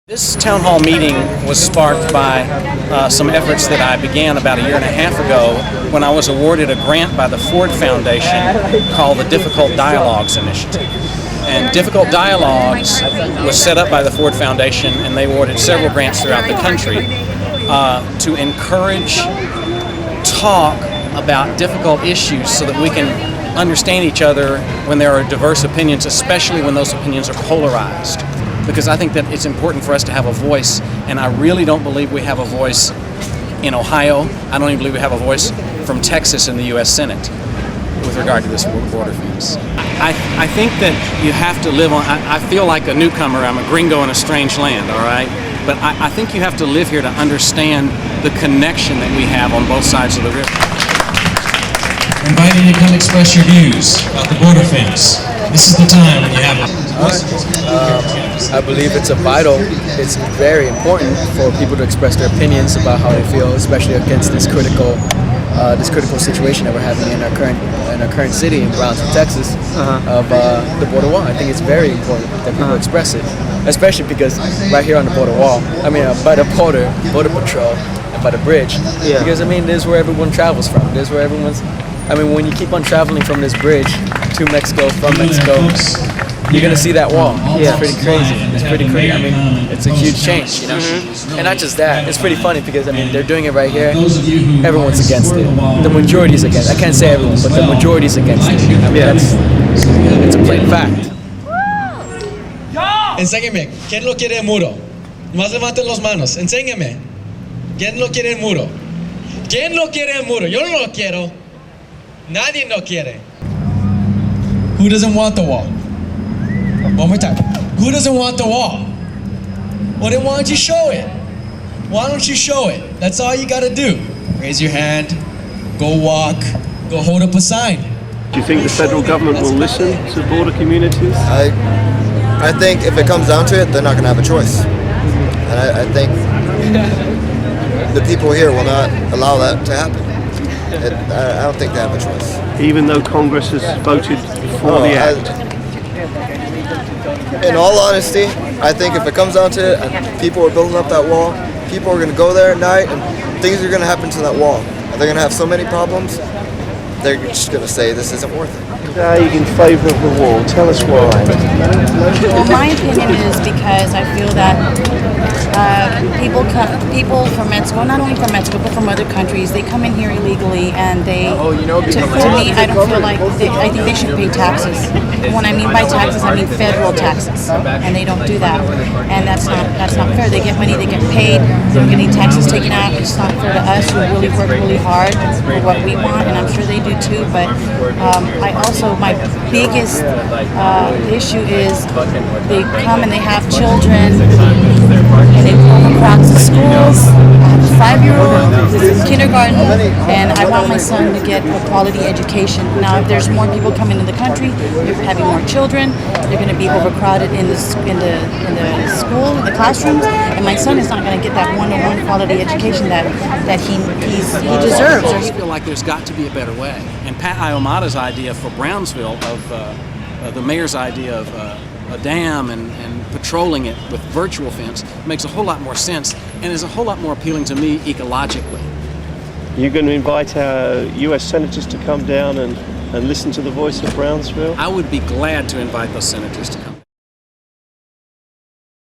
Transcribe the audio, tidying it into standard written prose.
This town hall meeting was sparked by some efforts that I began about a year and a half ago when I was awarded a grant by the Ford Foundation called the Difficult Dialogues Initiative. And Difficult Dialogues was set up by the Ford Foundation, and they awarded several grants throughout the country to encourage talk about difficult issues so that we can understand each other when there are diverse opinions, especially when those opinions are polarized. Because I think that it's important for us to have a voice, and I really don't believe we have a voice in Ohio. I don't even believe we have a voice from Texas in the U.S. Senate with regard to this border fence. I think that you have to live on, I feel like a newcomer, I'm a gringo in a strange land, all right? But I think you have to live here to understand the connection that we have on both sides of the river. Inviting you to come express your views about the border fence. This is the time when you have it. I believe it's very important for people to express their opinions about how they feel, especially against this critical situation that we're having in our current city in Brownsville, Texas, of the border wall. I think it's very important that people express it, especially because right here on the border wall, by the border patrol and by the bridge, because this is where everyone travels from. This is where everyone's. When you keep on traveling from this bridge to Mexico, from Mexico, you're gonna see that wall. It's pretty crazy. It's pretty crazy. It's a huge change, you know. And not just that, it's pretty funny because they're doing it right here. Everyone's against it. The majority's against it. I can't say everyone, but the majority's against it. It's a plain fact. Enséñeme, ¿quién lo quiere el muro? Más levanten las manos. Enséñeme. ¿Quién lo quiere el muro? ¿Quién lo quiere el muro? Yo no lo quiero. Nadie no quiere. Who doesn't want the wall? One more time. Who doesn't want the wall? Well, then why don't you show it? Why don't you show it? That's all you gotta do. Raise your hand, go walk, go hold up a sign. Do you think the federal government will listen to border communities? I think if it comes down to it, they're not gonna have a choice. And I think the people here will not allow that to happen. I don't think they have a choice. Even though Congress has voted for the act? In all honesty, I think if it comes down to it and people are building up that wall, people are going to go there at night and things are going to happen to that wall. And they're going to have so many problems, they're just going to say this isn't worth it. Are you in favour of the wall? Tell us why. Well, my opinion is because I feel that people from Mexico, not only from Mexico, but from other countries, they come in here illegally and they, to me, I don't feel like, I think they should pay taxes. When I mean by taxes, I mean federal taxes, and they don't do that. And that's not fair. They get money, they get paid, they're getting taxes taken out. It's not fair to us who really work really hard for what we want, and I'm sure they do too, but my biggest issue is they come and they have children and they overcrowd the schools. I have a 5-year-old who's in kindergarten, and I want my son to get a quality education. Now, if there's more people coming to the country, they're having more children, they're going to be overcrowded in the school, in the classrooms, and my son is not going to get that one-on-one quality education that he deserves. I feel like there's got to be a better way. And Pat Iomata's idea for Brownsville of the mayor's idea of a dam and patrolling it with virtual fence makes a whole lot more sense and is a whole lot more appealing to me ecologically. You're going to invite our U.S. senators to come down and listen to the voice of Brownsville? I would be glad to invite those senators to come.